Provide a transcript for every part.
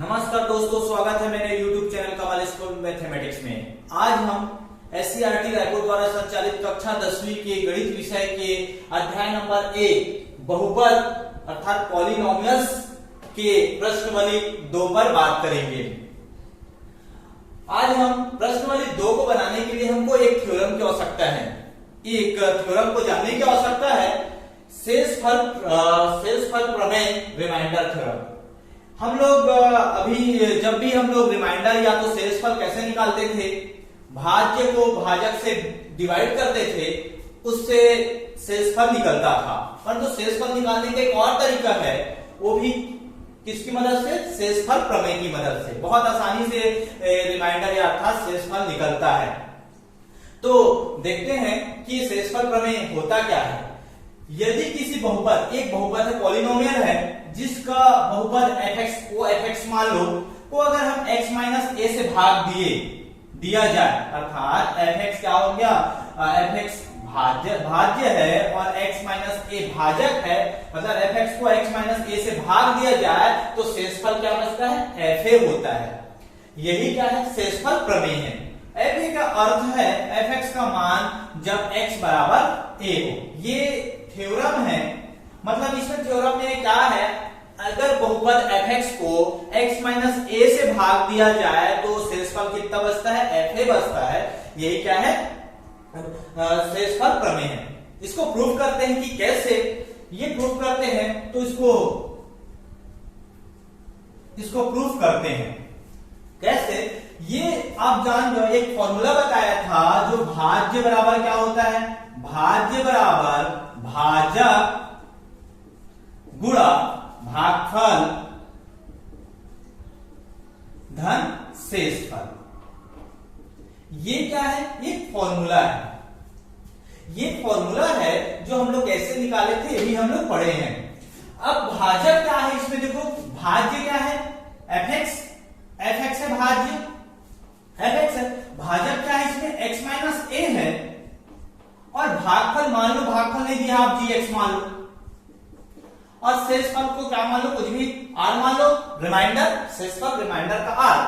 नमस्कार दोस्तों, स्वागत है मेरे YouTube चैनल कमल स्कूल मैथमेटिक्स में। आज हम SCERT रायपुर द्वारा संचालित कक्षा 10वीं के गणित विषय के अध्याय नंबर 1 बहुपद अर्थात पॉलिनोमियल्स के प्रश्नावली 2 पर बात करेंगे। आज हम प्रश्नावली 2 को बनाने के लिए हमको एक थ्योरम की आवश्यकता है। एक थ्योरम को जानने की आवश्यकता है, शेषफल प्रमेय, रिमाइंडर थ्योरम। हम लोग जब भी हम लोग रिमाइंडर या तो शेषफल कैसे निकालते थे, भाज्य को भाजक से डिवाइड करते थे, उससे शेषफल निकलता था। परंतु शेषफल निकालने का एक और तरीका है, वो भी किसकी मदद से? शेषफल प्रमेय की मदद से। बहुत आसानी से रिमाइंडर या अर्थात शेषफल निकलता है। तो देखते हैं कि शेषफल प्रमेय होता क्या है। यदि किसी बहुपद, एक बहुपद है, पॉलिनोमियल है, जिसका बहुपद fx को fx मान लो, को अगर हम x माइनस a से भाग दिया जाए, अर्थात fx क्या हो गया? fx भाज्य है और x माइनस a भाजक है, मतलब fx को x माइनस a से भाग दिया जाए तो शेषफल क्या बचता है? fa होता है। यही क्या है? शेषफल प्रमेय है। fa का अर्थ है fx का मान जब x बराबर a हो। ये थ्योरम है, मतलब इसमें थ्योरम में क्या है, अगर बहुपद fx को x माइनस a से भाग दिया जाए तो शेषफल कितना बचता है? fa बचता है। यही क्या है? शेषफल प्रमेय है। इसको प्रूव करते हैं कि कैसे। ये प्रूव करते हैं तो इसको प्रूव करते हैं कैसे। ये आप जान जाओ, एक फॉर्मूला बताया था, जो भाज्य बराबर क्या होता है? भाज्य बराबर भाजक गुणा भागफल धन शेषफल। ये क्या है? ये फॉर्मूला है। ये फॉर्मूला है जो हम लोग कैसे निकाले थे, ये भी हम लोग पढ़े हैं। अब भाजक क्या है इसमें? देखो, भाज्य क्या है? fx है भाज्य, fx है। भाजक क्या है इसमें? x माइनस a है। और भागफल मान लो, भागफल नहीं दिया, आप gx मान लो। और शेषफल को क्या मान लो? कुछ भी r मान लो, रिमाइंडर, शेषफल रिमाइंडर का r।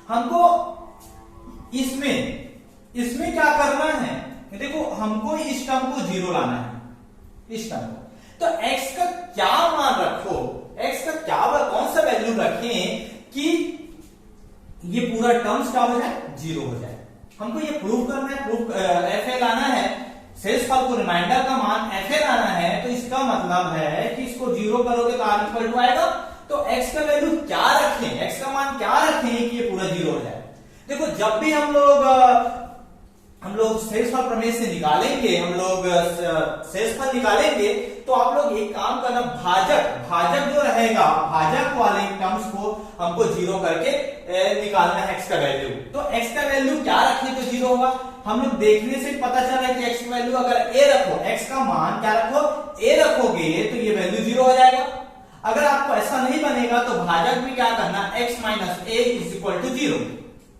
हमको इसमें क्या करना है? देखो, हमको इस टर्म को 0 लाना है, इस टर्म को। तो x का क्या मान रखो, x का क्या कौन सा वैल्यू रखें कि ये पूरा टर्म्स क्या हो जाए? 0 हो जाए। हमको ये प्रूव करना है, fa लाना है, शेषफल को रिमाइंडर का मान fa लाना है। तो इसका मतलब है कि इसको 0 करोगे तो r इक्वल टू आएगा। तो x का वैल्यू क्या रखें, x का मान क्या रखें कि ये पूरा 0 हो जाए। देखो, जब भी हम लोग शेषफल प्रमेय से निकालेंगे, हम लोग शेषफल निकालेंगे, तो आप लोग एक काम करना, भाजक जो रहेगा, भाजक वाले टर्म्स को हमको 0 करके निकालना है x का वैल्यू। तो x का वैल्यू क्या रखें तो 0 होगा। हम लोग देखने से पता चल रहा है कि x का वैल्यू अगर a रखो, x का मान क्या रखो? a रखोगे तो ये वैल्यू 0 हो जाएगा। अगर आपको ऐसा नहीं बनेगा तो भाजक में क्या करना? x minus a is equal to 0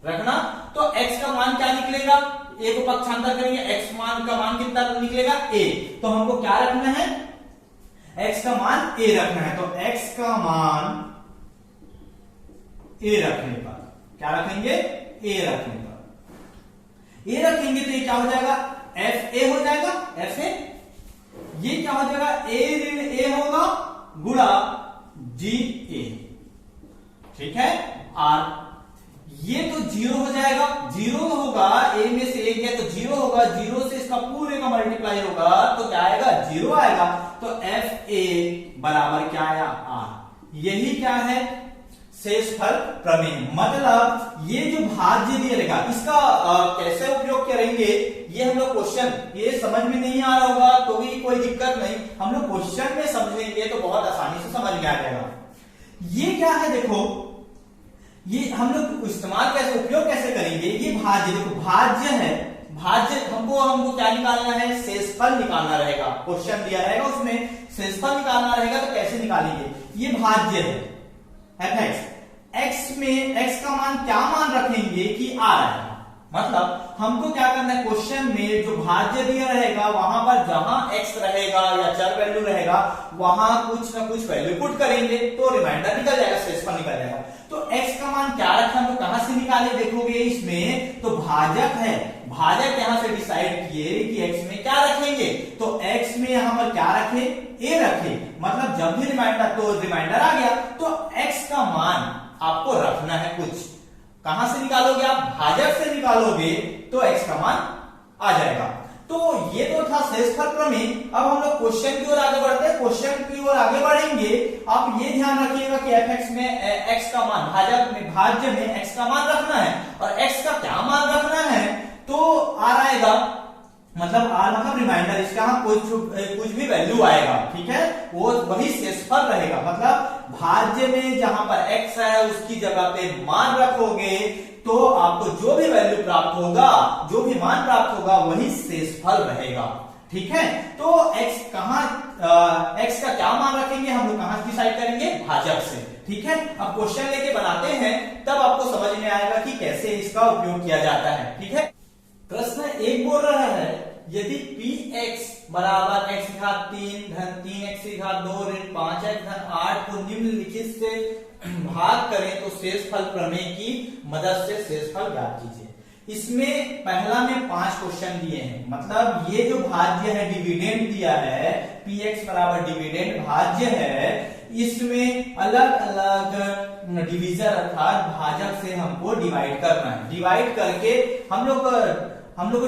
रखना। तो x का मान क्या निकलेगा? a को पक्षांतर करेंगे, x मान का मान कितना निकलेगा? a। तो हमको क्या रखना है? x का मान a रखना है। तो x का मान a रखने पर क्या रखेंगे? a रखने पर a रखेंगे तो ये क्या हो जाएगा? fa हो जाएगा, fa। ये क्या हो जाएगा? a ऋण a होगा गुणा ga, ठीक है, r। ये तो 0 हो जाएगा, 0 होगा, a में से 1 गया तो 0 होगा, 0 से इसका पूरे का मल्टीप्लाई होगा तो क्या आएगा? 0 आएगा। तो fa बराबर क्या आया? r। यही क्या है? शेषफल प्रमेय। मतलब ये जो भाज्य दिया रहेगा, इसका कैसे उपयोग करेंगे, ये हम लोग क्वेश्चन, ये समझ में नहीं आ रहा होगा तो भी कोई दिक्कत नहीं, हम लोग क्वेश्चन में समझेंगे तो बहुत आसानी से समझ में आ जाएगा। ये क्या है? देखो, ये हम लोग इस्तेमाल कैसे, उपयोग कैसे करेंगे? ये भाज्य, देखो भाज्य है, भाज्य हमको क्या निकालना है? शेषफल निकालना रहेगा। क्वेश्चन दिया रहेगा, उसमें शेषफल निकालना रहेगा। तो कैसे निकालेंगे? ये भाज्य है fx, x में x का मान क्या मान रखेंगे कि r आएगा। मतलब हमको क्या करना है, क्वेश्चन में जो भाज्य दिया रहेगा वहां पर जहां x रहेगा या चर वैल्यू रहेगा वहां कुछ ना कुछ वैल्यू पुट करेंगे तो रिमाइंडर निकल जाएगा, शेषफल निकल जाएगा। तो खाली देखोगे इसमें तो भाजक है, भाजक यहां से डिसाइड किए कि x में क्या रखेंगे, तो x में यहां पर क्या रखे, a रखे, मतलब जब भी रिमाइंडर आ गया तो x का मान आपको रखना है कुछ। कहां से निकालोगे आप, भाजक से निकालोगे तो x का मान आ जाएगा। तो ये तो था शेषफल प्रमेय। अब हम लोग क्वेश्चन की ओर आगे बढ़ते हैं। क्वेश्चन की ओर आगे बढ़ेंगे, आप ये ध्यान रखिएगा कि fx में x का मान, भाज्य में x का मान रखना है, और x का क्या मान रखना है, तो r आएगा, मतलब r मतलब रिमाइंडर, इसका हम कुछ भी वैल्यू आएगा, ठीक है, वो वही शेषफल रहेगा। मतलब भाज्य में जहां पर x है उसकी जगह पे मान रखोगे तो आपको जो भी वैल्यू प्राप्त होगा, जो भी मान प्राप्त होगा वही शेषफल रहेगा, ठीक है। तो x x का क्या मान रखेंगे हम लोग, कहां डिसाइड करेंगे, भाजक से, ठीक है। अब क्वेश्चन लेके बनाते हैं, तब आपको समझ में आएगा कि कैसे इसका उपयोग किया जाता है, ठीक है। प्रश्न 1 बोल रहा है, यदि px बराबर x की घात 3 धन 3x की घात 2 ऋण 5x धन 8 को निम्नलिखित से भाग करें तो शेषफल प्रमेय की मदद से शेषफल ज्ञात कीजिए। इसमें पहला में 5 क्वेश्चन दिए हैं, मतलब ये जो भाज्य है, डिविडेंड दिया है, px बराबर डिविडेंड भाज्य है, इसमें अलग अलग डिवीजन अर्थात भाजक से हमको डिवाइड करना है। डिवाइड करके हम लोग हम लोग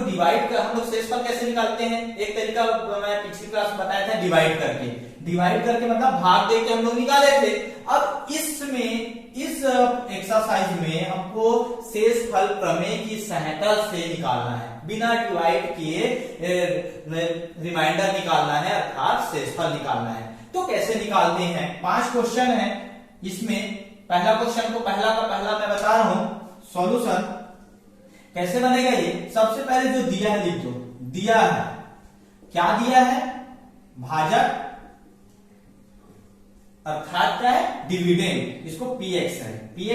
शेषफल कैसे निकालते हैं, एक तरीका मैं पिछली क्लास में बताया था, डिवाइड करके मतलब भाग दे के हम लोग निकाले थे। अब इसमें इस एक्सरसाइज में हमको शेषफल प्रमेय की सहायता से निकालना है, बिना डिवाइड किए रिमाइंडर निकालना है, अर्थात शेषफल निकालना है। तो कैसे निकालते हैं, 5 क्वेश्चन है इसमें। पहला क्वेश्चन को पहला मैं बता रहा हूं, सॉल्यूशन कैसे बनेगा। ये सबसे पहले जो दिया है लिख दो, दिया है, क्या दिया है, भाजक अर्थात क्या है, डिविडेंड, इसको px है, ये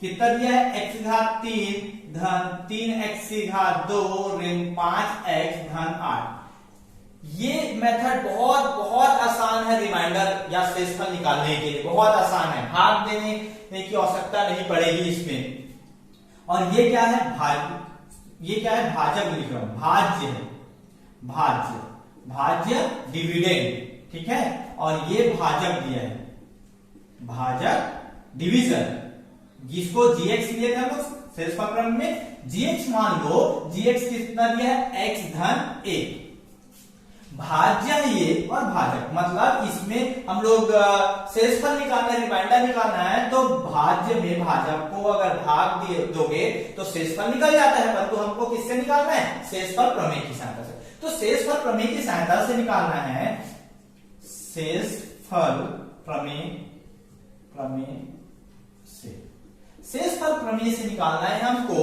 कितना दिया है, x घात 3 धन 3x की घात 2 ऋण 5x धन 8। ये मेथड बहुत आसान है रिमाइंडर या शेषफल निकालने के लिए, बहुत आसान है, भाग देने की आवश्यकता नहीं पड़ेगी इसमें। और ये क्या है, भाजक लिख रहा हूं, भाज्य डिविडेंड, ठीक है, और ये भाजक दिया है, भाजक डिवीजन, जिसको gx लिए थे हम लोग शेषफल प्रमेय में। gx मान लो, gx कितना दिया है, x धन 1, भाज्य है ये, और भाजक मतलब इसमें हम लोग शेषफल निकालना है, रिमाइंडर निकालना है, तो भाज्य में भाजक को अगर भाग दोगे तो शेषफल निकल जाता है, परंतु हमको किससे निकालना है, शेषफल प्रमेय की सहायता से। तो शेषफल प्रमेय की सहायता से निकालना है, शेषफल प्रमेय से निकालना है हमको।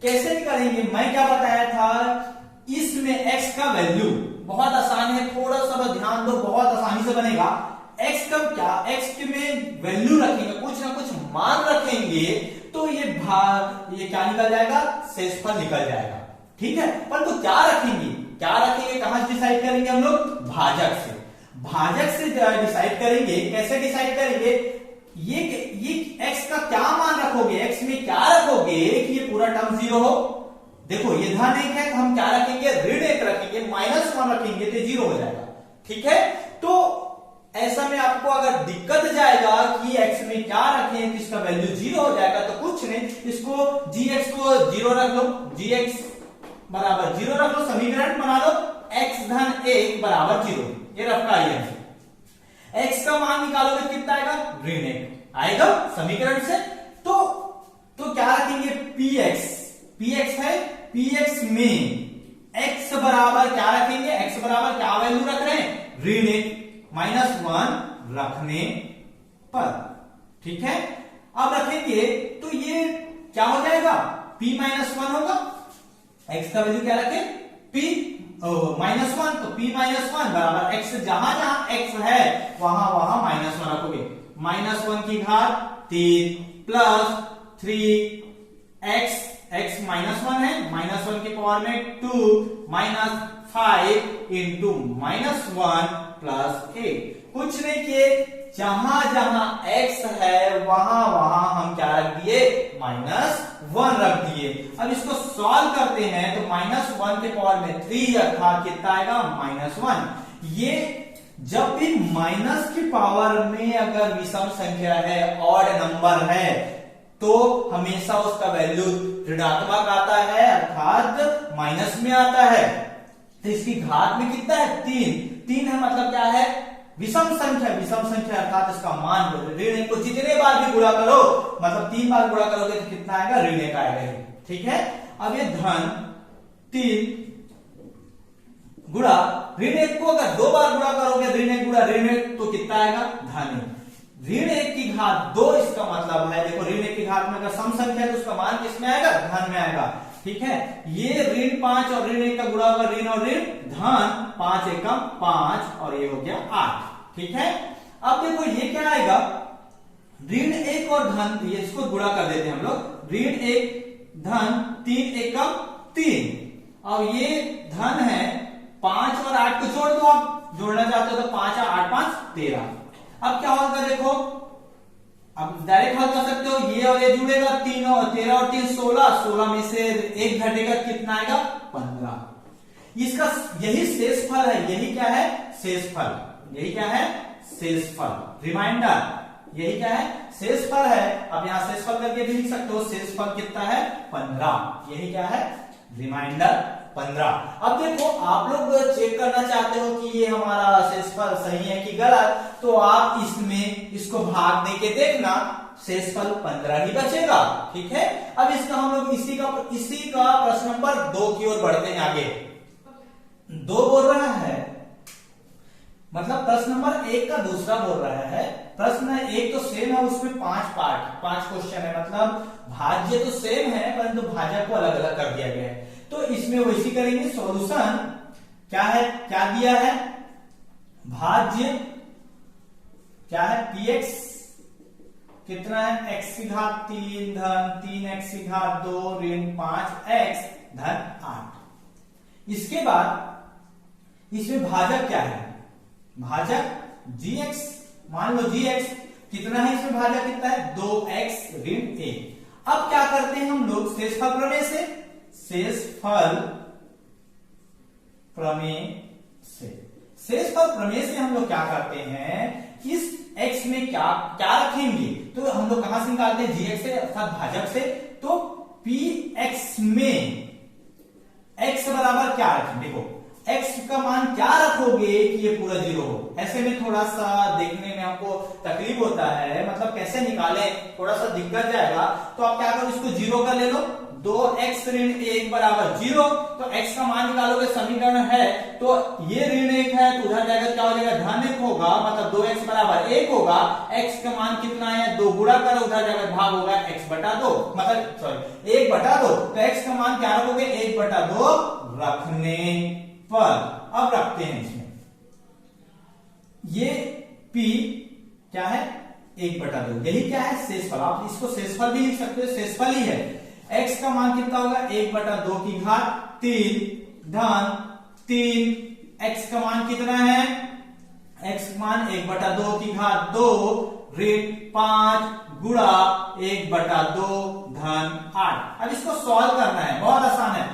कैसे निकालेंगे, मैं क्या बताया था, इसमें x का वैल्यू बहुत आसान है, थोड़ा सा ध्यान दो, बहुत आसानी से बनेगा। x का क्या, x में वैल्यू रखेंगे, कुछ ना कुछ मान रखेंगे, तो ये क्या निकल जाएगा, शेषफल निकल जाएगा, ठीक है। परंतु क्या रखेंगे, कहां से डिसाइड करेंगे हम लोग, भाजक से डिसाइड करेंगे। कैसे डिसाइड करेंगे, ये x का क्या मान रखोगे, x में क्या रखोगे कि ये पूरा टर्म 0 हो। देखो ये धन 1 है तो हम क्या रखेंगे, ऋण 1 रखेंगे, -1 रखेंगे तो 0 हो जाएगा, ठीक है। तो ऐसा में आपको अगर दिक्कत जाएगा कि x में क्या रखें, इसका वैल्यू 0 हो जाएगा, तो कुछ नहीं, इसको gx को 0 रख लो, gx बराबर 0 रख लो, समीकरण बना लो, x धन 1 बराबर 0, ये रखा है। x का मान निकालोगे कितना आएगा, ऋण 1 आएगा समीकरण से। तो क्या रखेंगे, px है, px में x बराबर क्या रखेंगे, x बराबर क्या वैल्यू रख रहे हैं, ऋण 1 -1 रखने पर, ठीक है। अब रखेंगे तो ये क्या हो जाएगा, p-1 होगा, x का वैल्यू क्या रखें, p-1, तो p-1 बराबर x, जहां x है वहां -1 रखोगे, -1 की घात 3 प्लस 3x, x -1 है, -1 की पावर में 2 -5 इंटू -1 प्लस 8, कुछ नहीं किए, जहां x है वहां हम क्या रख दिए, 1 रख दिए। अब इसको सॉल्व करते हैं तो -1 के पावर में 3 अर्थात कितना आएगा -1। ये जब भी माइनस की पावर में अगर विषम संख्या है, ऑड नंबर है, तो हमेशा उसका वैल्यू ऋणात्मक आता है अर्थात माइनस में आता है। तो इसकी घात में कितना है 3 है, मतलब क्या है विषम संख्या अर्थात इसका मान ऋण 1 को जितने बार भी गुणा करो, मतलब 3 बार गुणा करोगे तो कितना आएगा ऋण 1 आएगा। ठीक है, अब ये धन 3 गुणा ऋण 1 को अगर 2 बार गुणा करोगे ऋण 1 गुणा ऋण 1 तो कितना आएगा धन 1। ऋण 1 की घात 2 इसका मतलब है, देखो ऋण 1 की घात में अगर सम संख्या है तो उसका मान किसमें आएगा धन में आएगा। ठीक है, ये ऋण 5 और ऋण 1 का गुणा होगा ऋण और ऋण धन 5 एकम 5 और ये हो गया 8। ठीक है, अब देखो ये क्या आएगा ऋण 1 और धन, ये इसको गुणा कर देते हैं हम लोग, ऋण 1 धन 3 एकम 3। अब ये धन है 5 और 8 को जोड़ दो, आप जोड़ना चाहते हो तो 5 और 8 5 13। अब क्या होगा देखो, अब डायरेक्ट हल कर सकते हो, ये और ये जुड़ेगा 3 और 13 और 3 16 में से 1 घटेगा कितना आएगा 15। इसका यही शेषफल है, यही क्या है शेषफल, यही क्या है शेषफल, रिमाइंडर यही क्या है शेषफल है। अब यहां शेषफल करके भी लिख सकते हो, शेषफल कितना है 15, यही क्या है रिमाइंडर 15। अब देखो आप लोग चेक करना चाहते हो कि ये हमारा शेषफल सही है कि गलत, तो आप इसमें इसको भाग दे के देखना, शेषफल 15 ही बचेगा। ठीक है, अब इसका हम लोग इसी का प्रश्न नंबर 2 की ओर बढ़ते हैं आगे। 2 बोल रहा है, मतलब प्रश्न नंबर 1 का दूसरा बोल रहा है। प्रश्न 1 तो सेम है, उसमें 5 क्वेश्चन है, मतलब भाज्य तो सेम है परंतु भाजक को अलग अलग कर दिया गया है। तो इसमें वैसी करेंगे, सॉल्यूशन क्या है, क्या दिया है भाज्य क्या है px कितना है x की घात 3 धन 3x की घात 2 ऋण 5x धन 8। इसके बाद इसमें भाजक क्या है, भाजक gx, मान लो gx कितना है, इसमें भाजक कितना है 2x ऋण 1। अब क्या करते हैं हम लोग शेषफल प्रमेय से, शेषफल प्रमेय से हम लोग क्या करते हैं, इस x में क्या क्या रखेंगे, तो हम लोग कहां से निकालते हैं gx से अर्थात भाजक से। तो px में x बराबर क्या रखें, देखो x का मान क्या रखोगे कि ये पूरा 0 हो। ऐसे में थोड़ा सा देखने में हमको तकलीफ होता है, मतलब कैसे निकाले थोड़ा सा दिक्कत जाएगा। तो आप क्या करो, इसको 0 का ले लो, 2x ऋण 1 बराबर 0। तो x का मान निकालोगे, समीकरण है तो ये ऋण 1 है तो उधर जाकर क्या हो जाएगा धन 1 होगा, मतलब 2x बराबर 1 होगा। x का मान कितना है 2, गुणा करो उधर जाकर भाग होगा x बटा 2, मतलब सॉरी 1 बटा 2। तो x का मान क्या रखोगे 1 बटा 2 रखने पर। अब रखते हैं इसमें, ये p क्या है 1 बटा 2, यही क्या है शेषफल। आप इसको शेषफल भी लिख सकते हो, शेषफल ही है। x का मान कितना होगा 1 बटा 2 की घात 3 धन 3, x का मान कितना है, x मान 1 बटा 2 की घात 2 ऋण 5 गुणा 1 बटा 2 धन 8। अब इसको सॉल्व करना है, बहुत आसान है।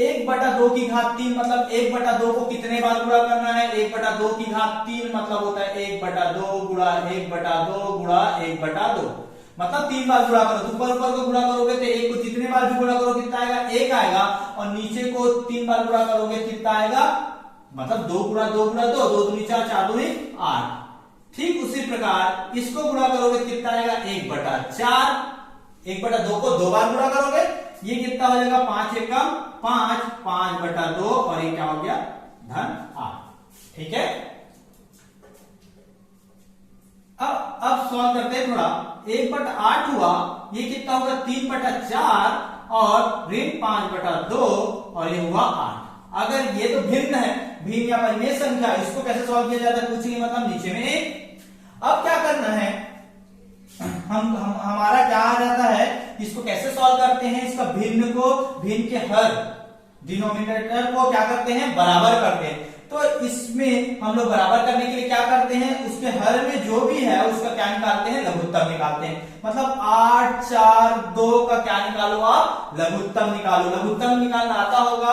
1 बटा 2 की घात 3, मतलब 1 बटा 2 को कितने बार गुणा करना है, 1 बटा 2 की घात 3 मतलब होता है 1 बटा 2 गुणा 1 बटा 2 गुणा 1 बटा 2, मतलब 3 बार गुणा करो। तो ऊपर ऊपर को गुणा करोगे तो 1 को जितने बार भी गुणा करो कितना आएगा 1 आएगा, और नीचे को 3 बार गुणा करोगे कितना आएगा, मतलब 2 गुणा 2 गुणा 2, 2 दूनी 4 4 दूनी 8। ठीक उसी प्रकार इसको गुणा करोगे कितना आएगा 1 बटा 4, 1 बटा 2 को 2 बार गुणा करोगे, ये कितना हो जाएगा 5 एकम 5, 5 बटा 2 और ये क्या हो गया धन 8। ठीक है, अब सॉल्व करते हैं थोड़ा। 1 बटा 8 हुआ, ये कितना होगा 3 बटा 4 और ऋण 5 बटा 2 और ये हुआ 8। अगर ये तो भिन्न है, भिन्न या परिमेय संख्या, इसको कैसे सॉल्व किया जाता है पूछेंगे, मतलब नीचे में 1। अब क्या करना है, हमारा क्या आ जाता है, इसको कैसे सॉल्व करते हैं, इसका भिन्न को भिन्न के हर डिनोमिनेटर को क्या करते हैं बराबर करते हैं। तो इसमें हम लोग बराबर करने के लिए क्या करते हैं, उसके हर में जो भी है उसका क्या निकालते हैं, लघुत्तम निकालते हैं। मतलब 8 4 2 का क्या निकालो आप, लघुत्तम निकालो। लघुत्तम निकालना आता होगा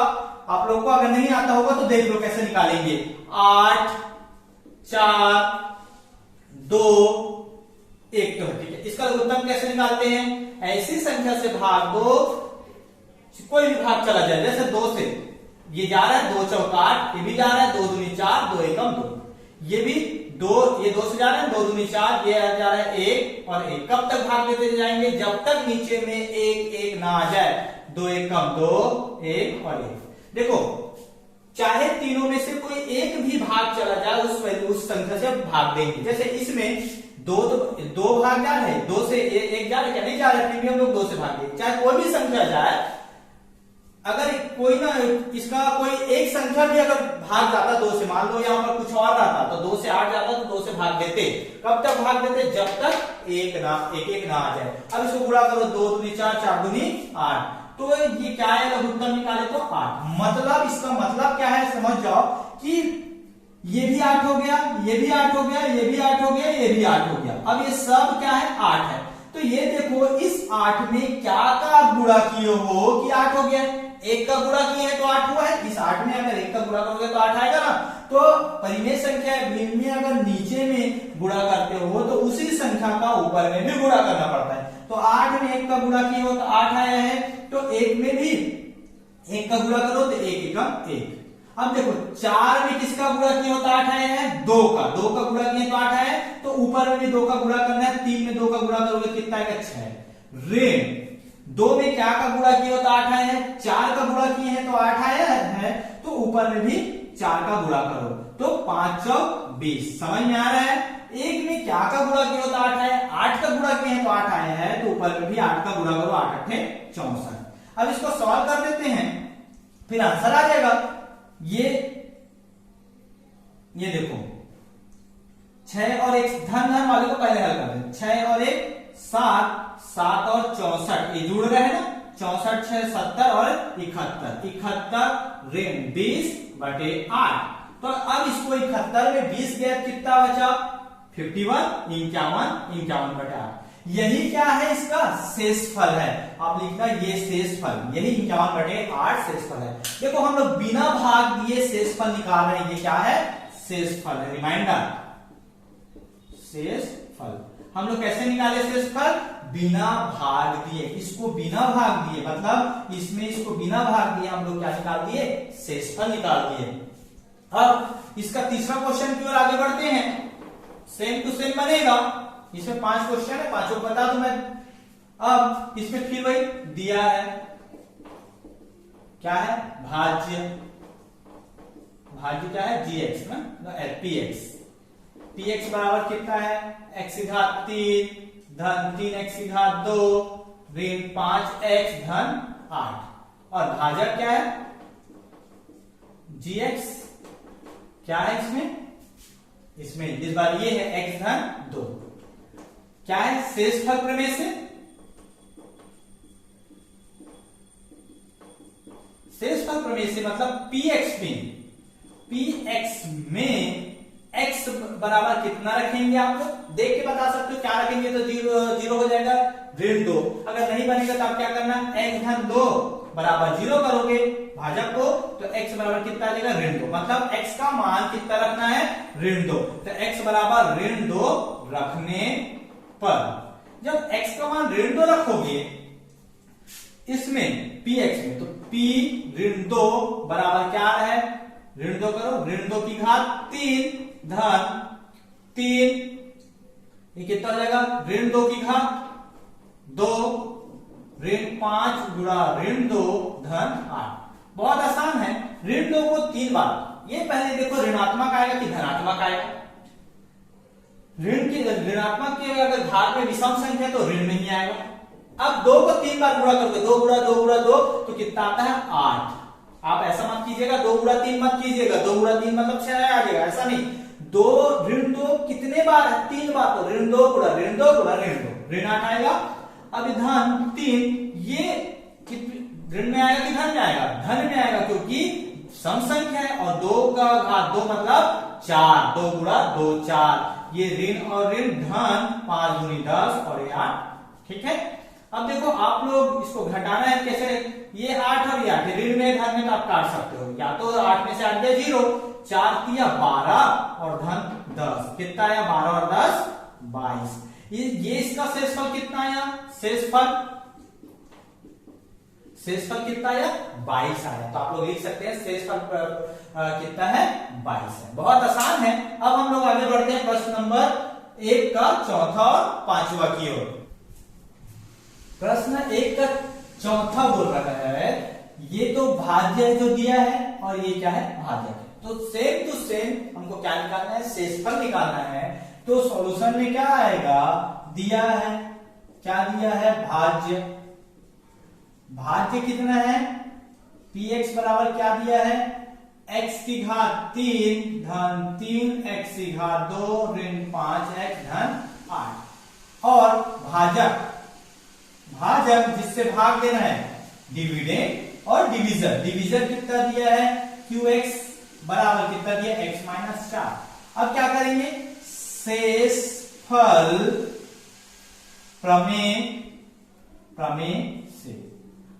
आप लोग को, अगर नहीं आता होगा तो देख लो कैसे निकालेंगे। 8 4 2 1, तो ठीक है। इसका लघुत्तम कैसे निकालते हैं, ऐसी संख्या से भाग दो, कोई भी भाग चला जाए, जैसे 2 से ये जा रहा है 2 चौक 8, ये भी जा रहा है 2 दूनी 4 2 एकम 2, ये भी 2, ये 2 से जा रहा है 2 दूनी 4, ये जा रहा है 1 और 1। कब तक भाग देते जाएंगे, जब तक नीचे में 1 1 ना आ जाए। 2 एकम 2 1 और 1। देखो चाहे तीनों में से कोई एक भी भाग चला जाए उस संख्या से भाग देंगे। जैसे इसमें दो भाग जा रहे हैं, 2 से 1 जा रहा है, क्या नहीं जा रहा है, फिर भी हम लोग 2 से भाग देंगे। चाहे कोई भी संख्या जाए, अगर कोई ना इसका कोई एक संख्या भी अगर भाग जाता 2 से, मान लो यहाँ पर कुछ और रहता तो 2 से 8 जाता तो 2 से भाग देते। कब तक भाग देते, जब तक एक एक ना आ जाए। अब इसको गुणा करो, 2 दूनी 4 4 दूनी 8, तो ये क्या है, लघुत्तम निकाले तो 8। मतलब इसका मतलब क्या है, समझ जाओ कि ये भी 8 हो गया, ये भी 8 हो गया, ये भी 8 हो गया, ये भी 8 हो गया। अब ये सब क्या है, 8 है। तो ये देखो इस 8 में क्या का आप गुणा किए हो कि 8 हो गया। 1 का गुणा किए हैं तो 8 हुआ है। इस 8 में अगर 1 का गुणा करोगे तो 8 आएगा ना। तो परिमेय संख्या भिन्न में अगर नीचे में गुणा करते हो तो उसी संख्या का ऊपर में भी गुणा करना पड़ता है। तो 8 में 1 का गुणा किए हो तो 8 आया है, तो 1 में भी 1 का गुणा करो तो 1 एकम 1। अब देखो 4 में किसका गुणा किया होता 8 आया है, 2 का गुणा किए तो 8 आया है, तो ऊपर में भी 2 का गुणा करना है। 3 में 2 का गुणा करोगे कितना आएगा, 6। ऋण 2 में क्या का गुणा किया होता 8 आया है, 4 का गुणा किए हैं तो 8 आया है, तो ऊपर में भी 4 का गुणा करो तो 5 चौक 20। समझ में आ रहा है। 1 में क्या का गुणा किया होता 8 आया, 8 का गुणा किए हैं तो 8 आया है, तो ऊपर में भी 8 का गुणा करो, 8 8 64। अब इसको सॉल्व कर देते हैं, फिर आंसर आ जाएगा। ये देखो 6 और 1 धन धन वाले को पहले हल कर दें। 6 और 1 7, 7 और 64 ये जुड़ रहे हैं ना, 64 6 70 और 71 ऋण 20 बटे 8। तो अब इसको 71 में 20 गया कितना बचा, 51 51 बटे 8। यही क्या है, इसका शेषफल है। आप लिखना ये शेषफल, यही 51 बटे 8 शेषफल है। देखो हम लोग बिना भाग दिए शेषफल निकाल रहे हैं, ये क्या है, शेषफल है। रिमाइंडर, शेषफल हम लोग कैसे निकाले, शेषफल बिना भाग दिए। इसको बिना भाग दिए मतलब इसमें इसको बिना भाग दिए हम लोग क्या निकाल दिए, शेषफल निकाल दिए। अब इसका तीसरा क्वेश्चन की ओर आगे बढ़ते हैं। सेम टू सेम बनेगा, इसमें 5 क्वेश्चन है, पांचों बता दूं मैं। अब इसमें फिर वही दिया है, क्या है, भाज्य क्या है, gx ना, px। px बराबर कितना है, x घात 3 धन 3x घात 2 ऋण 5x धन 8। और भाजक क्या है, gx क्या है इसमें इस बार ये है x धन 2। क्या है, शेषफल प्रमेय से मतलब px में x बराबर कितना रखेंगे, आप लोग देख के बता सकते हो। क्या रखेंगे तो 0 हो जाएगा, ऋण 2। अगर नहीं बनेगा तो आप क्या करना, x धन 2 बराबर 0 करोगे भाजक को, तो x बराबर कितना आ जाएगा, ऋण 2। मतलब x का मान कितना रखना है, ऋण 2। तो x बराबर ऋण 2 रखने पर जब x का मान ऋण 2 रखोगे इसमें px में, तो p ऋण 2 बराबर क्या है, ऋण 2 करो, ऋण 2 की घात 3 धन 3, ये कितना हो जाएगा, ऋण 2 की घात 2 ऋण 5 गुणा ऋण 2 धन 8। बहुत आसान है। ऋण 2 को 3 बार, ये पहले देखो ऋणात्मक आएगा कि धनात्मक आएगा। ऋण की ऋणात्मक की अगर घात में विषम संख्या तो ऋण नहीं आएगा। अब 2 को 3 बार गुणा करोगे, 2 गुणा 2 गुणा 2 तो कितना आता है, 8। आप ऐसा मत कीजिएगा, 2 गुणा 3 मत कीजिएगा, 2 गुणा 3 मतलब 6 आ जाएगा, ऐसा नहीं। ऋण 2 कितने बार है, 3 बार, तो ऋण 2 गुणा ऋण 2 गुणा ऋण 2, ऋण 8 आएगा। अब धन 3, ये ऋण में आएगा कि धन में आएगा, धन में आएगा, क्योंकि सम संख्या है और 2 का घात 2 मतलब 4, 2 गुणा 2 4, ये ऋण और ऋण धन 5 दूनी 10 और ये 8। ठीक है, अब देखो आप लोग इसको घटाना है कैसे, ये 8 और ये 8 ऋण में धन में तो आप काट सकते हो, या तो 8 में से 8 गया 0, 4 तिया 12 और धन 10, कितना आया 12 और 10 22। ये इसका शेषफल कितना आया, शेषफल कितना आया 22 आया, तो आप लोग लिख सकते हैं शेषफल कितना है 22 है। बहुत आसान है। अब हम लोग आगे बढ़ते हैं प्रश्न नंबर 1 का चौथा और पांचवा की ओर। प्रश्न 1 का चौथा बोल रहा है, ये तो भाज्य जो दिया है और ये क्या है भाजक है, तो सेम टू सेम हमको क्या निकालना है, शेषफल निकालना है। तो सॉल्यूशन में क्या आएगा, दिया है, क्या दिया है भाज्य, भाज्य कितना है px बराबर क्या दिया है x की घात 3 धन 3x की घात 2 ऋण 5x धन 8, और भाजक जिससे भाग देना है डिविडेंड और डिवीजन कितना दिया है qx बराबर कितना दिया x माइनस 4। अब क्या करेंगे, शेषफल प्रमेय से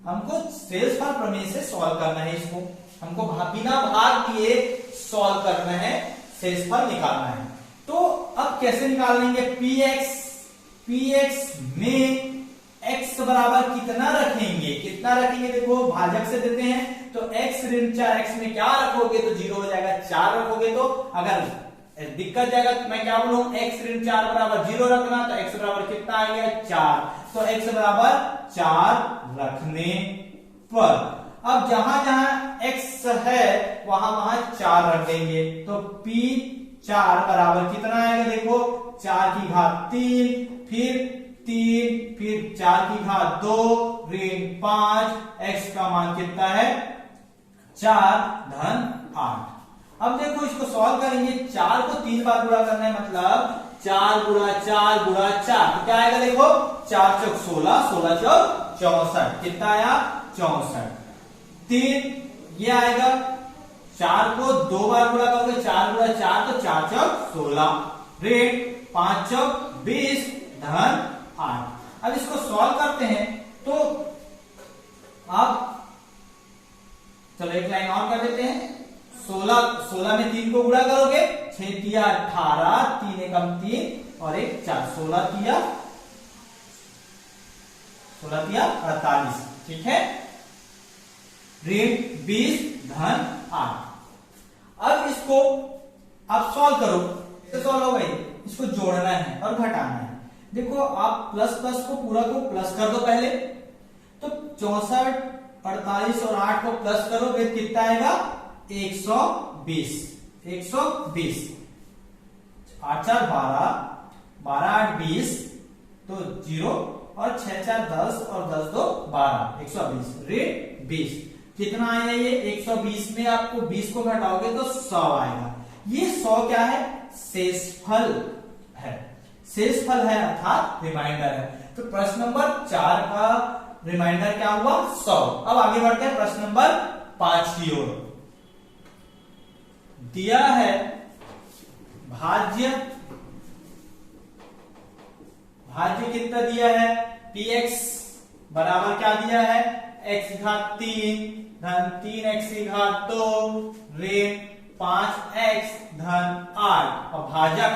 हमको शेषफल प्रमेय से सॉल्व करना है, इसको हमको बिना भाग दिए सॉल्व करना है, शेषफल निकालना है। तो अब कैसे निकाल लेंगे, px में x बराबर कितना रखेंगे, देखो भाजक से देते हैं तो x ऋण 4x में क्या रखोगे तो 0 हो जाएगा, 4 रखोगे तो अगर दिक्कत जाएगा तो मैं क्या बोलूं, x ऋण 4 बराबर 0 रखना, तो x बराबर कितना आ गया 4, तो x बराबर 4 रखने पर अब जहां जहां x है वहां 4 रख देंगे, तो p4 बराबर कितना आएगा, देखो 4 की घात 3 फिर 4 की घात 2 ऋण 5, x का मान कितना है 4 धन 8। अब देखो इसको सॉल्व करेंगे, 4 को 3 बार गुणा करना है, मतलब 4 गुणा 4 गुणा 4, तो क्या आएगा देखो 4 चौक 16, 16 चौक 64, कितना आया 64। 3 ये आएगा, 4 को 2 बार गुणा करोगे, 4 गुणा 4 तो 4 चौक 16 ऋण 5 चौक 20 धन 8। अब इसको सॉल्व करते हैं, तो आप चलो एक लाइन और कर देते हैं, 16 में 3 को गुणा करोगे, 6 तिया 18, 3 एकम 3 और 1 4, 16 तिया 48, ठीक है, ऋण 20 धन 8। अब इसको आप सॉल्व करो, सॉल्व हो गई, इसको जोड़ना है और घटाना है। देखो आप प्लस को पूरा को प्लस कर दो पहले, तो 64 48 और 8 को प्लस करोगे कितना आएगा 120, 8 4 12, 12 8 20, तो 0 और 6 4 10 और 10 2 12, 120 ऋण 20, कितना आया ये 120 में आपको 20 को घटाओगे तो 100 आएगा। ये 100 क्या है, शेषफल है अर्थात रिमाइंडर है। तो प्रश्न नंबर 4 का रिमाइंडर क्या हुआ 100। अब आगे बढ़ते हैं प्रश्न नंबर 5 की ओर। दिया है भाज्य कितना दिया है, px बराबर क्या दिया है x घात 3 धन 3x की घात 2 ऋण 5x धन 8, और भाजक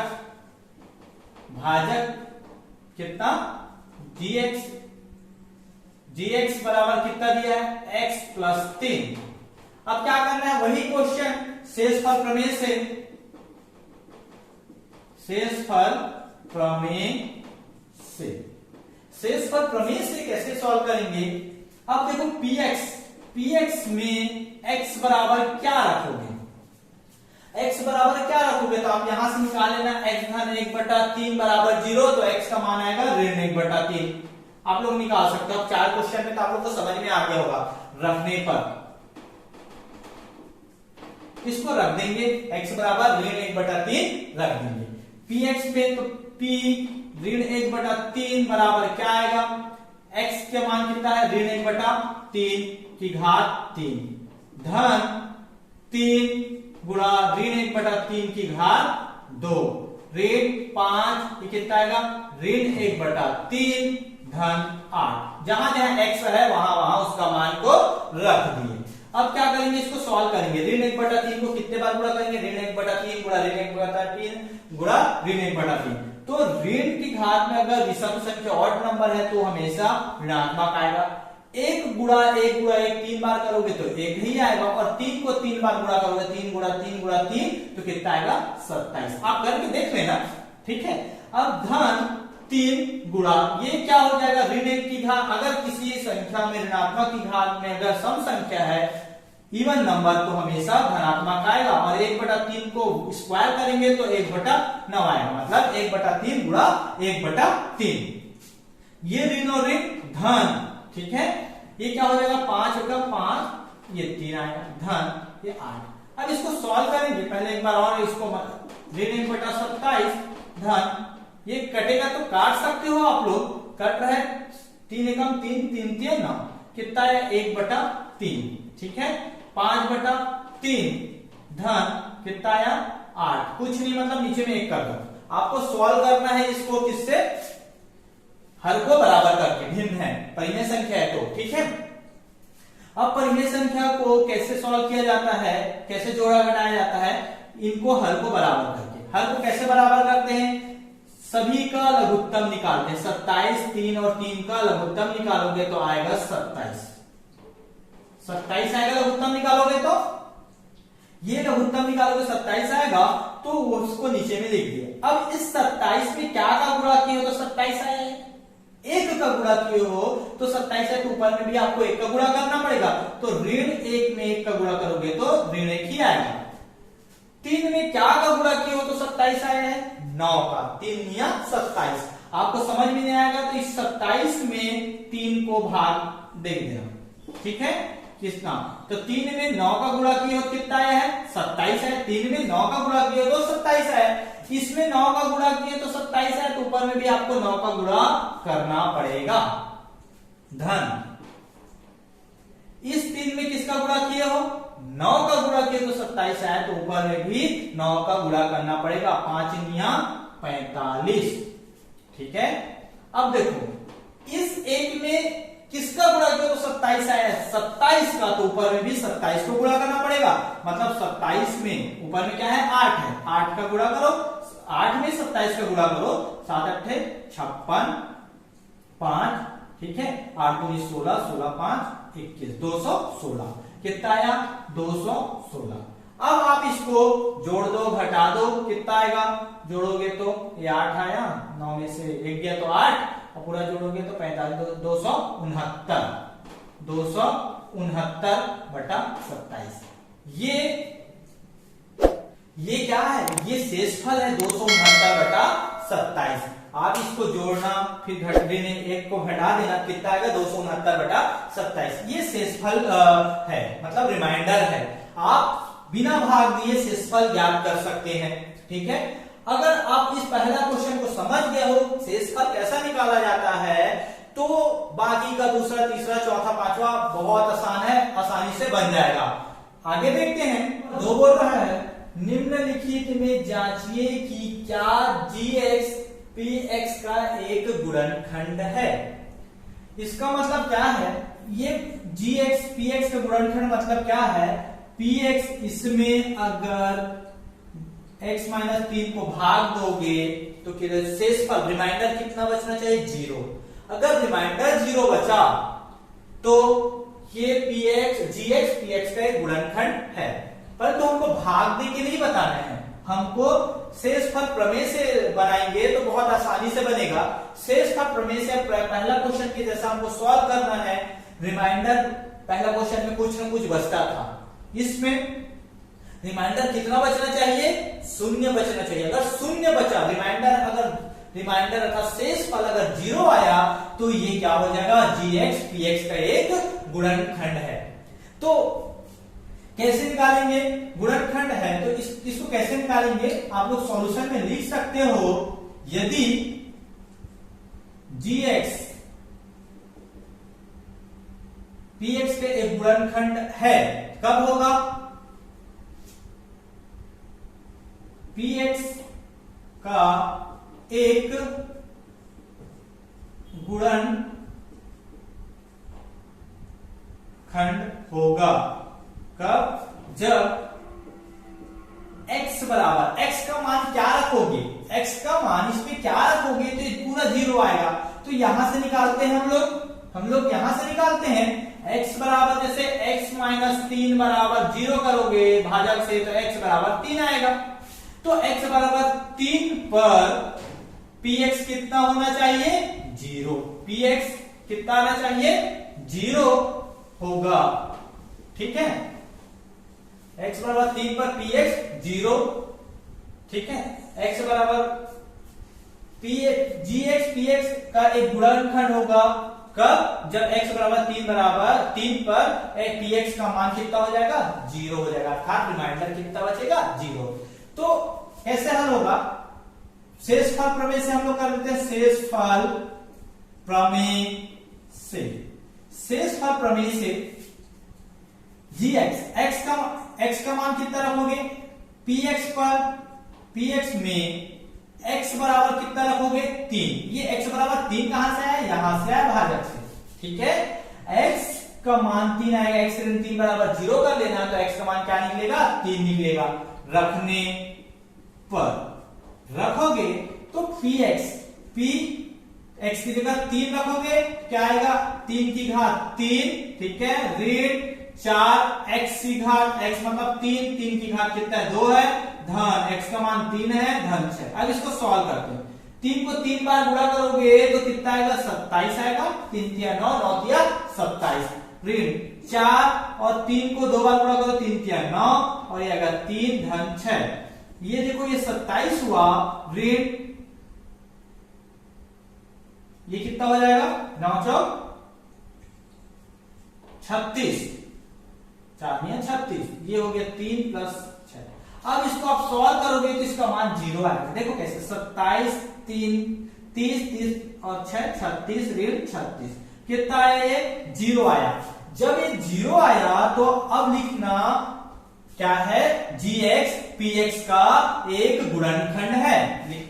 कितना gx बराबर कितना दिया है x प्लस 3। अब क्या करना है, वही क्वेश्चन शेषफल प्रमेय से कैसे सॉल्व करेंगे। अब देखो px में x बराबर क्या रखोगे, तो आप यहां से निकाल लेना, x धन 1/3 बराबर 0, तो x का मान आएगा ऋण 1/3। आप लोग निकाल सकते हो, 4 क्वेश्चन में तो आप लोग को समझ में आ गया होगा। रखने पर इसको रख देंगे, x बराबर ऋण 1/3 रख देंगे। px पे तो p ऋण 1/3 बराबर क्या आएगा, x के मान कितना है ऋण 1/3 की घात 3 धन 3 गुणा ऋण 1/3 की घात 2 ऋण 5 ये कितना आएगा ऋण 1/3 धन 8। जहां जहां x है वहां वहां उसका मान को रख दिए। अब क्या करेंगे इसको सॉल्व करेंगे। ऋण 1/3 को कितने बार गुणा करेंगे ऋण 1/3 गुणा ऋण 1/3 गुणा ऋण 1/3। तो ऋण की घात में अगर विषम संख्या ऑड नंबर है तो हमेशा ऋणात्मक आएगा। 1 गुणा 1 गुणा 1 3 बार करोगे तो 1 ही आएगा और 3 को 3 बार गुणा करोगे 3 गुणा 3 गुणा 3 तो कितना आएगा 27। आप करके देख लेना ठीक है। अब धन 3 गुणा ये क्या हो जाएगा ऋण 1 की घात। अगर किसी संख्या में ऋणात्मक की घात में अगर सम संख्या है इवन नंबर तो हमेशा धनात्मक आएगा और 1/3 को स्क्वायर करेंगे तो 1/9 आएगा मतलब 1/3 गुणा 1/3। ये ऋण और ऋण धन ठीक है। ये क्या हो जाएगा 5 का 5 ये 3 आएगा धन ये 8। अब इसको सॉल्व करेंगे पहले एक बार और इसको ऋण 1/27 धन ये कटेगा तो काट सकते हो आप लोग। कट रहा है 3 एकम 3 3 3 9 कितना है 1/3 ठीक है। 5/3 धन कितना आया 8 कुछ नहीं मतलब नीचे में 1 कर दो। आपको सॉल्व करना है इसको किससे हर को बराबर करके भिन्न है परिमेय संख्या है तो ठीक है। अब परिमेय संख्या को कैसे सॉल्व किया जाता है कैसे जोड़ा घटाया जाता है इनको हर को बराबर करके। हर को कैसे बराबर करते हैं सभी का लघुत्तम निकालते हैं 27 3 और 3 का लघुत्तम निकालोगे तो आएगा 27 आएगा लघुत्तम निकालोगे तो ये लघुत्तम निकालोगे 27 आएगा तो उसको नीचे में लिख दिया। अब इस 27 में क्या का गुणा किए हो तो 27 आया 1 का गुणा किए हो तो 27 है तो ऊपर में भी आपको 1 का गुणा करना पड़ेगा तो ऋण 1 में 1 का गुणा करोगे तो ऋण 1 ही आएगा। 3 में क्या का गुणा किए हो तो 27 आया है 9 का 3 या 27। आपको समझ में नहीं आएगा तो इस 27 में 3 को भाग दे देना ठीक है। कितना तो 3 में 9 का गुणा किए हो कितना आया है 27 है। 3 में 9 का गुणा किए तो 27 है। इसमें 9 का गुणा किए तो 27 है तो ऊपर में भी आपको 9 का गुणा करना पड़ेगा धन। इस 3 में किसका गुणा किए हो 9 का गुणा किए तो 27 है तो ऊपर में भी 9 का गुणा करना पड़ेगा 5 × 45 ठीक है। अब देखो इस 1 में किसका गुणा किया तो 27 आया 27 का तो ऊपर में भी 27 को गुणा करना पड़ेगा मतलब 27 में ऊपर में क्या है 8 है 8 का गुणा करो 8 में 27 का गुणा करो 7 8 56 5 ठीक है 8 × 16 16 5 21 216 कितना आया 216। अब आप इसको जोड़ दो घटा दो कितना आएगा जोड़ोगे तो ये 8 आया 9 में से 1 गया तो 8 और पूरा जोड़ोगे तो 45 269/27। ये क्या है ये शेषफल है 269/27। आप इसको जोड़ना फिर घट देने 1 को घटा देना कितना आएगा 269/27। ये शेषफल है मतलब रिमाइंडर है। आप बिना भाग दिए शेषफल ज्ञात कर सकते हैं ठीक है। अगर आप इस पहला क्वेश्चन को समझ गए हो शेषफल कैसा निकाला जाता है तो बाकी का दूसरा तीसरा चौथा पांचवा बहुत आसान है आसानी से बन जाएगा। आगे देखते हैं 2 बोल रहा है निम्नलिखित में जांचिए कि क्या gx px का एक गुणनखंड है। इसका मतलब क्या है ये gx px का गुणनखंड मतलब क्या है px इसमें अगर x - 3 को भाग दोगे तो शेषफल रिमाइंडर कितना बचना चाहिए 0। अगर रिमाइंडर 0 बचा तो ये gx px का एक गुणनखंड है परंतु हमको भाग दे के नहीं बताना है। हमको शेषफल प्रमेय से बनाएंगे तो बहुत आसानी से बनेगा। शेषफल प्रमेय से पहला क्वेश्चन के जैसा हमको सॉल्व करना है। रिमाइंडर पहला क्वेश्चन में कुछ न कुछ बचता था इसमें रिमाइंडर कितना बचना चाहिए 0 बचना चाहिए। अगर 0 बचा रिमाइंडर अर्थात शेषफल अगर 0 आया तो ये क्या हो जाएगा gx px का एक गुणनखंड है। तो कैसे निकालेंगे गुणनखंड है तो इसको कैसे निकालेंगे आप लोग सॉल्यूशन में लिख सकते हो यदि gx px का एक गुणनखंड है कब होगा px का एक गुणनखंड होगा। कब? जब x बराबर, x का मान क्या रखोगे, x का मान इस पे क्या रखोगे तो ये पूरा 0 आएगा। तो यहां से निकालते हैं हम लोग यहां से निकालते हैं x बराबर, जैसे x माइनस 3 बराबर 0 करोगे भाजक से तो x बराबर 3 आएगा। तो x बराबर 3 पर px कितना होना चाहिए? 0। px कितना आना चाहिए? 0 होगा। ठीक है, x बराबर 3 पर px 0। ठीक है, x बराबर gx px का एक गुणनखंड होगा। कब? जब x बराबर 3 पर px का मान कितना हो जाएगा? 0 हो जाएगा। अर्थात रिमाइंडर कितना बचेगा? 0। तो कैसे हल होगा? शेषफल प्रमेय से हम लोग कर लेते हैं। शेषफल प्रमेय से gx x का मान कितना रखोगे? px पर px में x बराबर कितना रखोगे? 3। ये x बराबर 3 कहां से आया? यहां से आया भाजक से। ठीक है, x का मान 3 आएगा, x ऋण 3 बराबर 0 कर लेना तो x का मान क्या निकलेगा? 3 निकलेगा। रखने पर रखोगे तो x की जगह 3 रखोगे, क्या आएगा? 3 की घात 3। ठीक है, ऋण 4 x की घात, x मतलब 3 की घात कितना है? 2 है, धन x का मान 3 है, धन 6। अब इसको सॉल्व करते हैं। 3 को 3 बार गुणा करोगे तो कितना आएगा? 27 आएगा। 3 तिया 9, 9 तिया 27। ऋण 4 और 3 को 2 बार गुणा करो, 3 तिया 9 और ये आएगा 3 धन 6। ये देखो ये 27 हुआ, ऋण ये कितना हो जाएगा? 9 चौक 36, 4 या 36, ये हो गया 3 प्लस 6। अब इसको आप सॉल्व करोगे तो इसका मान 0 आएगा। देखो कैसे? 27 3 30 और 6 36, ऋण 36 कितना आया? ये 0 आया। जब ये 0 आया तो अब लिखना क्या है? gx px का एक गुणनखंड है।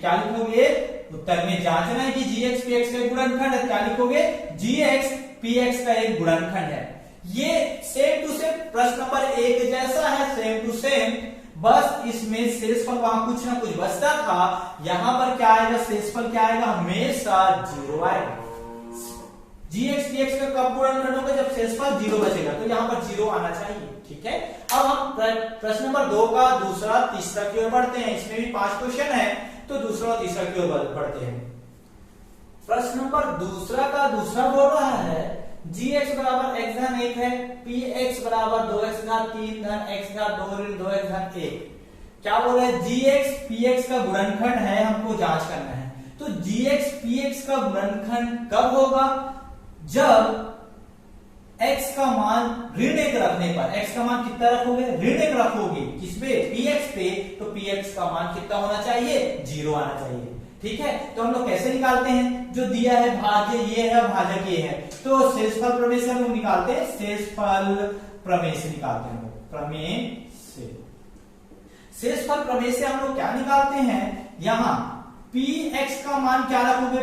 क्या लिखोगे? उत्तर में जांचना है कि gx px का एक गुणनखंड है। क्या लिखोगे? gx px का एक गुणनखंड है। ये सेम टू सेम प्रश्न नंबर 1 जैसा है, सेम टू सेम, बस इसमें शेषफल वहां कुछ ना कुछ बचता था। यहां पर क्या आएगा? शेषफल क्या आएगा? हमेशा 0 आएगा। gx px का कब गुणनखंड होगा? जब शेषफल 0 बचेगा, तो यहां पर 0 आना चाहिए। ठीक है, अब हम प्रश्न नंबर 2 का दूसरा तीसरा की ओर बढ़ते हैं। इसमें भी 5 क्वेश्चन है, तो दूसरा और तीसरा की ओर बढ़ते हैं। प्रश्न नंबर दूसरा का दूसरा बोल रहा है gx बराबर x धन 1 है, px बराबर 2x घात 3 धन x घात 2 ऋण 2x धन 1। क्या बोल रहा है? gx px का गुणनखंड है, हमको जांच करना है। तो gx px का गुणनखंड कब होगा? जब x का मान ऋण 1 रखने पर। x का मान कितना रखोगे? ऋण 1 रखोगे। किस पे? px पे। तो px का मान कितना होना चाहिए? 0 आना चाहिए। ठीक है, तो हम लोग कैसे निकालते हैं? जो दिया है भाज्य ये है, भाजक ये है, तो शेषफल प्रमेय से हम लोग निकालते हैं। शेषफल प्रमेय से निकालते हैं, प्रमेय से। शेषफल प्रमेय से हम लोग क्या निकालते हैं? यहां px का मान क्या रखोगे?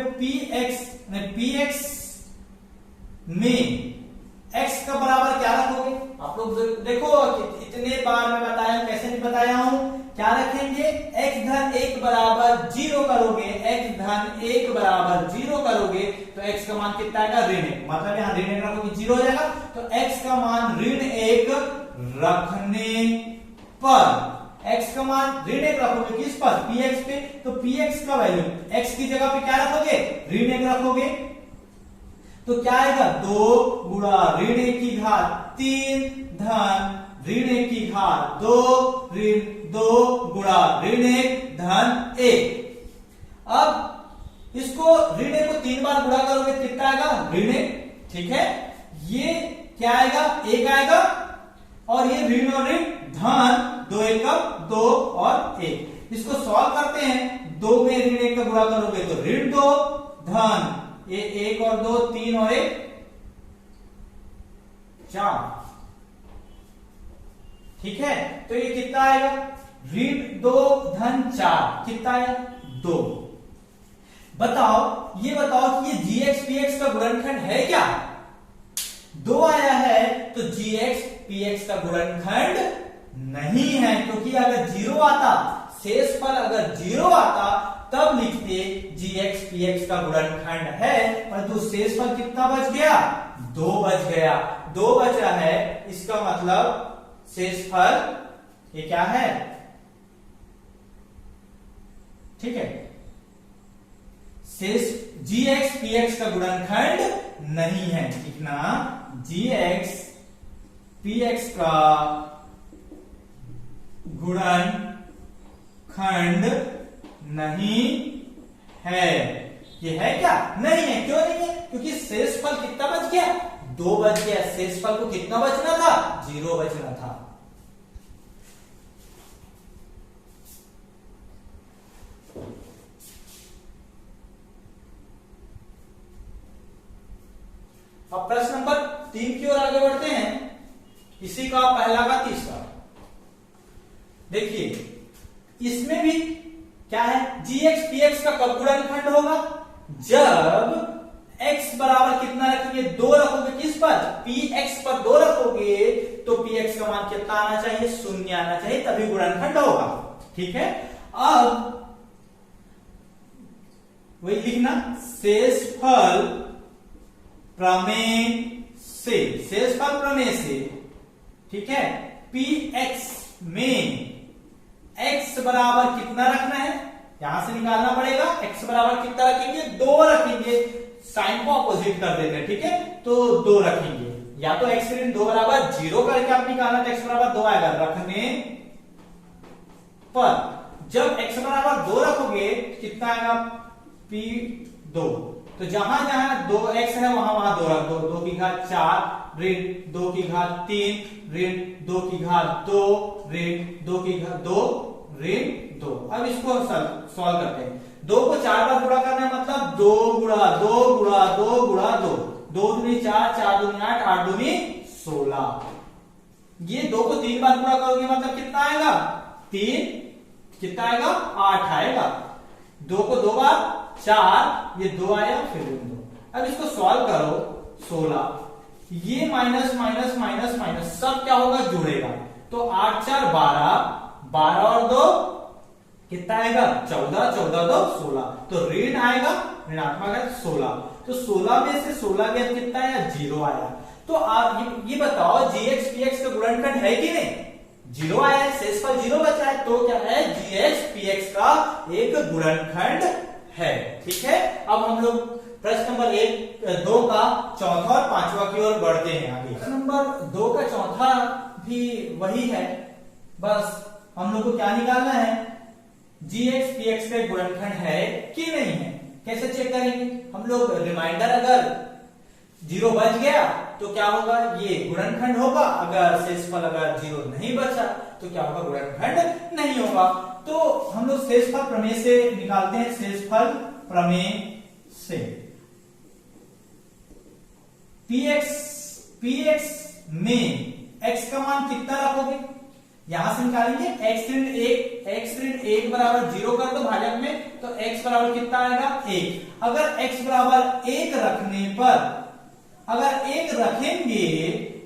px में x का बराबर क्या रखोगे? आप लोग देखो, इतने बार मैं बताया, कैसे नहीं बताया हूं। क्या रखेंगे? x धन 1 बराबर 0 करोगे, x धन 1 बराबर 0 करोगे तो x का मान कितना आएगा? ऋण 1। मतलब यहां ऋण 1 रखोगे 0 हो जाएगा। तो x का मान ऋण 1 रखने पर, x का मान ऋण 1 रखोगे किस पर? px पे। तो px का वैल्यू x की जगह पे क्या रखोगे? ऋण 1 रखोगे। तो क्या आएगा? 2 गुणा ऋण 1 की घात 3 धन ऋण 1 की घात 2 ऋण 2 गुणा ऋण 1 धन 1। अब इसको ऋण 1 को 3 बार गुणा करोगे कितना आएगा? ऋण 1। ठीक है, ये क्या आएगा? 1 आएगा और ये ऋण और ऋण धन 2 1 2 और 1। इसको सॉल्व करते हैं। 2 में ऋण 1 का गुणा करोगे तो ऋण 2 धन ये 1 और 2 3 और 1 4। ठीक है, तो ये कितना आएगा? ऋण 2 धन 4 कितना है 2। बताओ ये बताओ कि ये gx px का गुणनखंड है क्या? 2 आया है तो gx px का गुणनखंड नहीं है, क्योंकि अगर 0 आता, शेषफल अगर 0 आता तब लिखते gx px का गुणनखंड है, परंतु शेषफल कितना बच गया 2 बच गया। 2 बच रहा है, इसका मतलब शेषफल ये क्या है, ठीक है, शेष gx px का गुणनखंड नहीं है। लिखना gx px का गुणनखंड नहीं है। ये है क्या? नहीं है। क्यों नहीं है? क्योंकि शेषफल कितना बच गया 2 बच गया। शेषफल को कितना बचना था 0 बचना था। अब प्रश्न नंबर 3 की ओर आगे बढ़ते हैं, इसी का पहला का तीसरा। देखिए इसमें भी क्या है, gx px का कब गुणनखंड होगा? जब x बराबर कितना रखेंगे 2 रखोगे, किस पर px पर 2 रखोगे तो px का मान कितना आना चाहिए 0 आना चाहिए, तभी गुणनखंड होगा। ठीक है, अब वही लिखना शेषफल प्रमेय से, शेषफल प्रमेय से, ठीक है, px में x बराबर कितना रखना है, यहां से निकालना पड़ेगा। x बराबर कितना रखेंगे 2 रखेंगे, साइन को अपोजिट कर देते हैं, ठीक है, तो 2 रखेंगे। या तो x ऋण 2 बराबर 0 करके आप निकालना तो x बराबर 2 आएगा। रखने पर जब x बराबर 2 रखोगे कितना आएगा p2, तो जहां जहां 2x है वहां वहां 2 रख दो। 2 की घात 4 ऋण 2 की घात 3 ऋण 2 की घात 2 ऋण 2 की घात 2 ऋण 2। अब इसको सॉल्व करते हैं। 2 को 4 बार गुणा करना है, मतलब 2 गुणा 2 गुणा 2 गुणा 2, 2 दूनी 4, 4 दूनी 8, 8 दूनी 16। ये 2 को 3 बार गुणा करोगे मतलब कितना आएगा 3, कितना आएगा 8 आएगा। 2 को 2 बार 4, ये 2 आया फिर 2। अब इसको सॉल्व करो 16, ये माइनस माइनस माइनस माइनस सब क्या होगा जुड़ेगा, तो 8 4 12, 12 और 2 कितना आएगा 14, 14 2 16, तो ऋण आएगा, ऋणात्मक 16। तो 16 में से 16 गया कितना आया 0 आया। तो आप ये बताओ gx px का गुणनखंड है कि नहीं, 0 आया है, शेषफल 0 बचा है, तो क्या है gx px का एक गुणनखंड है। ठीक है, अब हम लोग प्रश्न नंबर 2 का चौथा और 5वां की ओर बढ़ते हैं आगे। प्रश्न नंबर 2 का चौथा भी वही है, बस हम लोग को क्या निकालना है gx px का गुणनखंड है कि नहीं है। कैसे चेक करेंगे हम लोग, रिमाइंडर अगर 0 बच गया तो क्या होगा ये गुणनखंड होगा, अगर शेषफल अगर 0 नहीं बचा तो क्या होगा गुणनखंड नहीं होगा। तो हम लोग शेषफल प्रमेय से निकालते हैं, शेषफल प्रमेय से px में x का मान कितना रखोगे, यहां से निकालेंगे x ऋण 1 बराबर 0 कर दो भाजक में, तो x बराबर कितना आएगा 1। अगर x बराबर 1 रखने पर, अगर 1 रखेंगे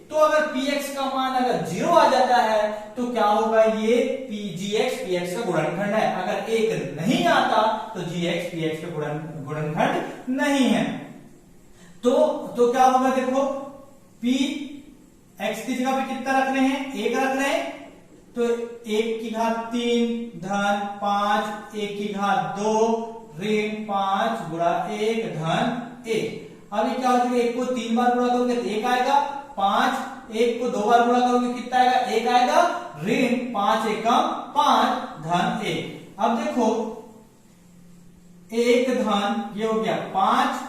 तो अगर px का मान अगर 0 आ जाता है तो क्या होगा ये gx px का गुणनखंड है। अगर 1 नहीं आता तो gx px का गुणनखंड नहीं है। तो क्या होगा देखो, p x की जगह पे कितना रख रहे हैं 1 रख रहे हैं, तो 1 की घात 3 धन 5 1 की घात 2 ऋण 5 गुणा 1 धन 1। अब ये क्या हो जाएगा, 1 को 3 बार गुणा करोगे तो 1 आएगा, 5 1 को 2 बार गुणा करोगे कितना आएगा 1 आएगा, ऋण 5 एकम 5 धन 1। अब देखो 1 धन ये हो गया 5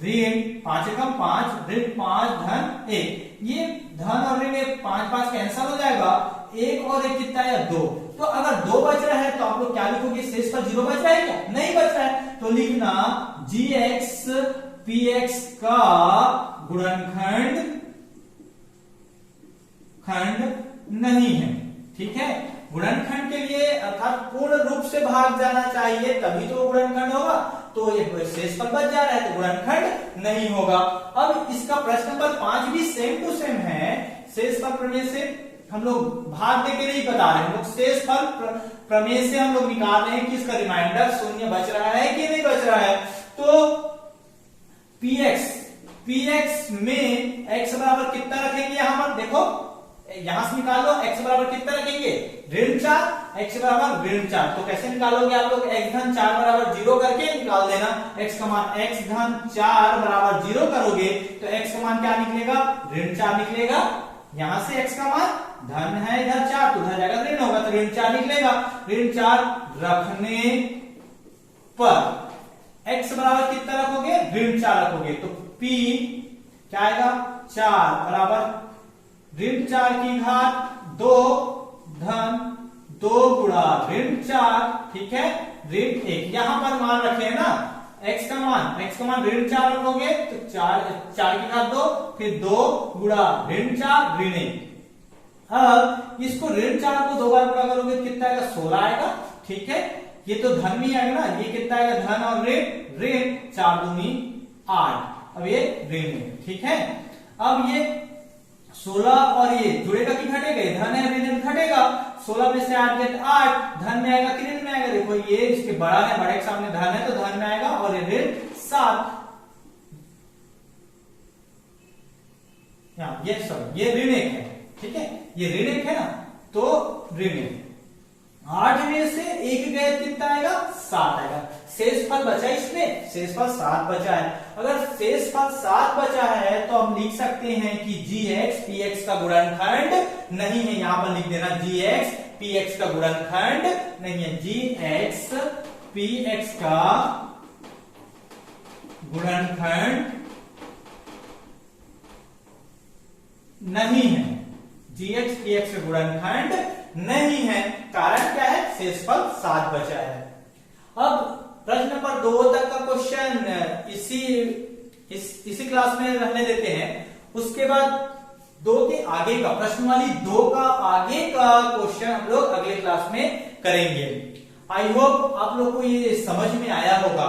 ऋण 5 एकम 5 ऋण 5 धन 1। ये धन और ऋण 5 5 कैंसिल हो जाएगा, 1 और 1 कितना है 2। तो अगर 2 बच रहा है तो आप लोग क्या लिखोगे, शेषफल 0 बच रहा है क्या, नहीं बच रहा है, तो लिखना gx px का गुणनखंड नहीं है। ठीक है, गुणनखंड के लिए अर्थात पूर्ण रूप से भाग जाना चाहिए, तभी तो गुणनखंड होगा। तो ये शेषफल बच जा रहा है तो गुणनखंड नहीं होगा। अब इसका प्रश्न नंबर 5 भी सेम टू सेम है। शेषफल प्रमेय से हम लोग भाग दे के नहीं बता रहे हैं, हम लोग शेषफल प्रमेय से हम लोग निकाल रहे हैं कि इसका रिमाइंडर शून्य बच रहा है कि नहीं बच रहा है। तो px में x बराबर कितना रखेंगे, यहां पर देखो, यहां से निकाल लो x बराबर कितना रखेंगे, ऋण 4, x बराबर ऋण 4। तो कैसे निकालोगे आप लोग, x धन 4 बराबर 0 करके निकाल देना। x का मान x धन 4 बराबर 0 करोगे तो x का मान क्या निकलेगा, ऋण 4 निकलेगा। यहां से x का मान धन है, इधर 4 तो उधर जाएगा ऋण होगा, तो ऋण 4 निकलेगा। ऋण 4 रखने पर x बराबर कितना रखोगे, ऋण 4 रखोगे तो p क्या आएगा, 4 बराबर ऋण 4 की घात 2 धन 2 गुणा ऋण 4, ठीक है, ऋण 1। यहां पर मान रखे ना x का मान ऋण 4 रखोगे तो 4 की घात 2, फिर 2 गुणा ऋण 4 ऋण 1। अब इसको ऋण 4 को 2 बार गुणा करोगे कितना आएगा, 16 आएगा, ठीक है। ये तो धन में आएगा ना, ये कितना आएगा, धन और ऋण 4 दूनी 8। अब ये ऋण है, ठीक है। अब ये 16 और ये जुड़ेगा कि घटेगा, धन है ऋण घटेगा। 16 में से 8 गए तो 8, धन में आएगा कि ऋण में आएगा, देखो ये इसके बड़ा है, बड़े के सामने धन है तो धन में आएगा, और ये ऋण 7, ये ऋण 1 है, ठीक है, ये ऋण 1 है ना, तो ऋण 1। 8 में से 1 गए कितना आएगा, 7 आएगा। शेषफल बचा इसमें, शेषफल 7 बचा है। अगर शेषफल 7 बचा है तो हम लिख सकते हैं कि gx px का गुणनखंड नहीं है। यहां पर लिख देना gx px का गुणनखंड नहीं है, gx px का गुणनखंड नहीं है, gx px का गुणनखंड नहीं है। कारण क्या है, शेषफल 7 बचा है। अब प्रश्न नंबर 2 तक का क्वेश्चन इसी क्लास में रहने देते हैं। उसके बाद 2 के आगे का, प्रश्न वाली 2 का आगे का क्वेश्चन हम लोग अगले क्लास में करेंगे। आई होप आप लोग को ये समझ में आया होगा।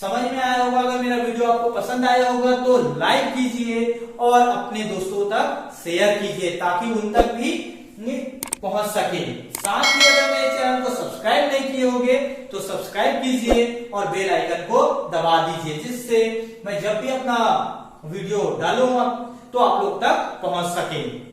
अगर मेरा वीडियो आपको पसंद आया होगा तो लाइक कीजिए और अपने दोस्तों तक शेयर कीजिए ताकि उन तक भी पहुंच सके। साथ ही अगर मेरे चैनल को सब्सक्राइब नहीं किए होंगे तो सब्सक्राइब कीजिए और बेल आइकन को दबा दीजिए, जिससे मैं जब भी अपना वीडियो डालूंगा तो आप लोग तक पहुंच सके।